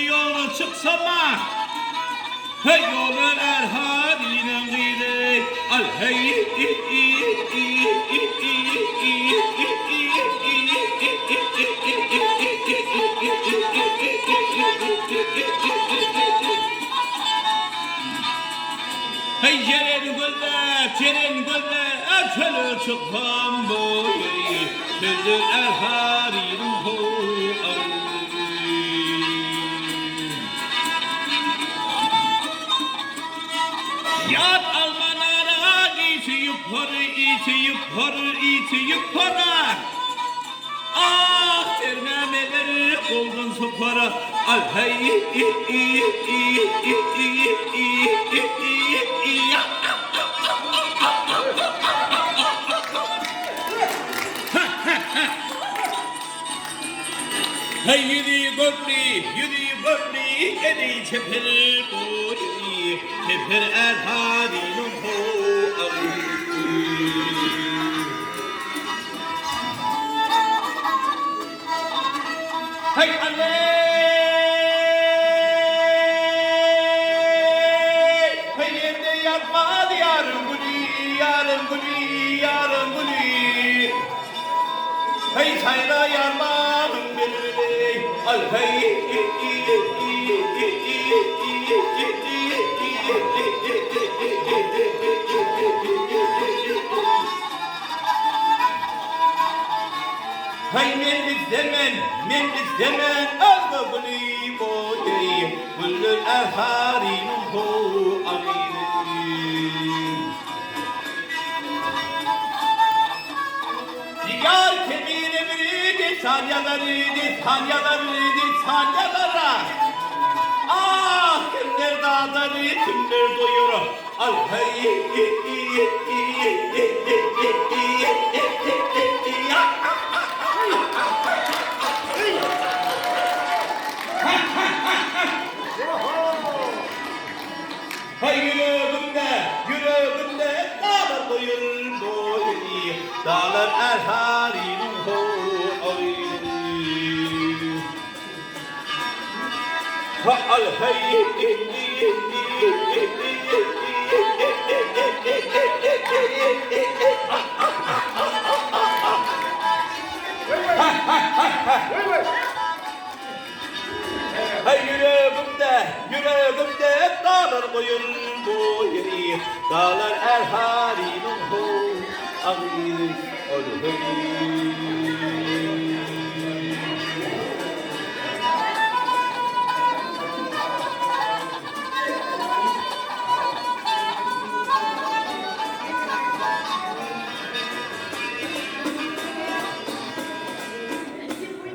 yola çıksama. Hey yolun erhadinin gıydı. Al hey hey Ceren gözle Çölü çıkam boyu Çölü erhadinin ho Yat almanara iti yukarı Ah termemeleri koldan sopara Al hey Hey yürü gördü Edi çeperi boyu Çeper erhadinin ho Hey anne Hey yerde yapma yarın gülü Hey çayda yarmanın belirli Al hey Hey men bizdemen Alma gülü boyu Gülün erharinin ho Digar kemine biriydi sanyaları Ah kimler dağları kimler doyur Al hey Hay yüreğimde dağlar doyur boyu Dağlar erharinin ho Ha al hey Hey yüreğimde dağlar doyur boyu Dağlar erharinin ho ağır ol hey